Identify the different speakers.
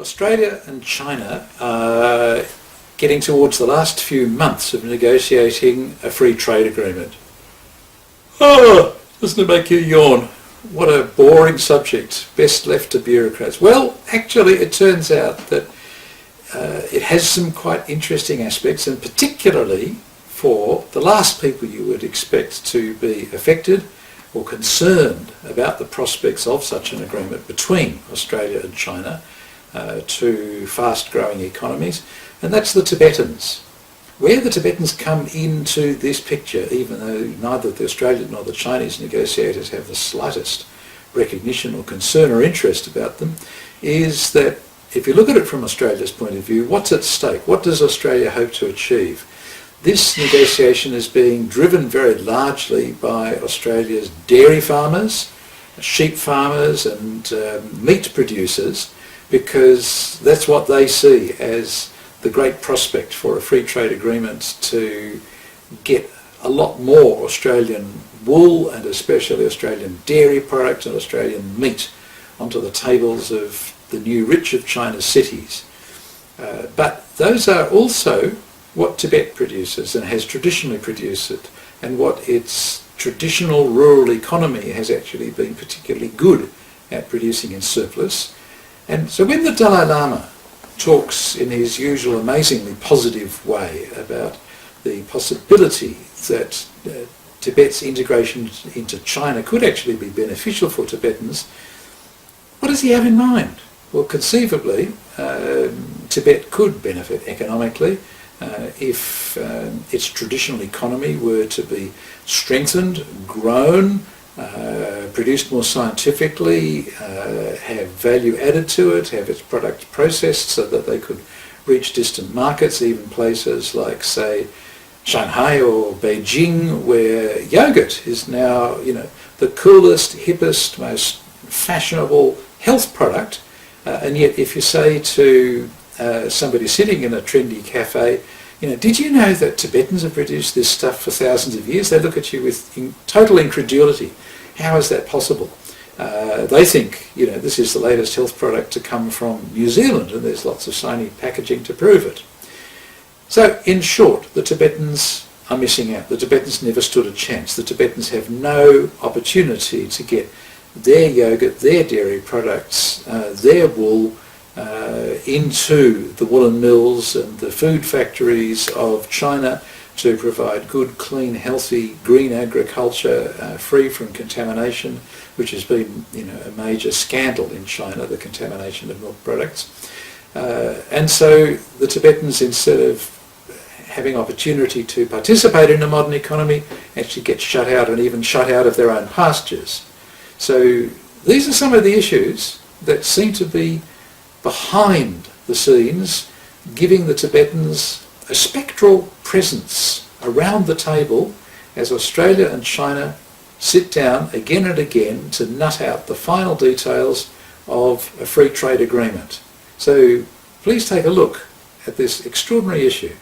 Speaker 1: Australia and China are getting towards the last few months of negotiating a free trade agreement. Oh, doesn't it make you yawn? What a boring subject, best left to bureaucrats. Well, actually it turns out that it has some quite interesting aspects, and particularly for the last people you would expect to be affected or concerned about the prospects of such an agreement between Australia and China, two fast-growing economies, and that's the Tibetans. Where the Tibetans come into this picture, even though neither the Australian nor the Chinese negotiators have the slightest recognition or concern or interest about them, is that if you look at it from Australia's point of view, what's at stake? What does Australia hope to achieve? This negotiation is being driven very largely by Australia's dairy farmers, sheep farmers and meat producers, because that's what they see as the great prospect for a free trade agreement to get a lot more Australian wool and especially Australian dairy products and Australian meat onto the tables of the new rich of China's cities. But those are also what Tibet produces and has traditionally produced it, and what its traditional rural economy has actually been particularly good at producing in surplus. And so when the Dalai Lama talks in his usual amazingly positive way about the possibility that Tibet's integration into China could actually be beneficial for Tibetans, what does he have in mind? Well, conceivably, Tibet could benefit economically if its traditional economy were to be strengthened, grown, produced more scientifically, have value added to it, have its products processed so that they could reach distant markets, even places like, say, Shanghai or Beijing, where yogurt is now, the coolest, hippest, most fashionable health product. And yet if you say to somebody sitting in a trendy cafe, did you know that Tibetans have produced this stuff for thousands of years? They look at you with total incredulity. How is that possible? They think, this is the latest health product to come from New Zealand, and there's lots of shiny packaging to prove it. So, in short, the Tibetans are missing out. The Tibetans never stood a chance. The Tibetans have no opportunity to get their yogurt, their dairy products, their wool into the woolen mills and the food factories of China to provide good, clean, healthy, green agriculture free from contamination, which has been a major scandal in China, the contamination of milk products. And so the Tibetans, instead of having opportunity to participate in a modern economy, actually get shut out, and even shut out of their own pastures. So these are some of the issues that seem to be behind the scenes, giving the Tibetans a spectral presence around the table as Australia and China sit down again and again to nut out the final details of a free trade agreement. So please take a look at this extraordinary issue.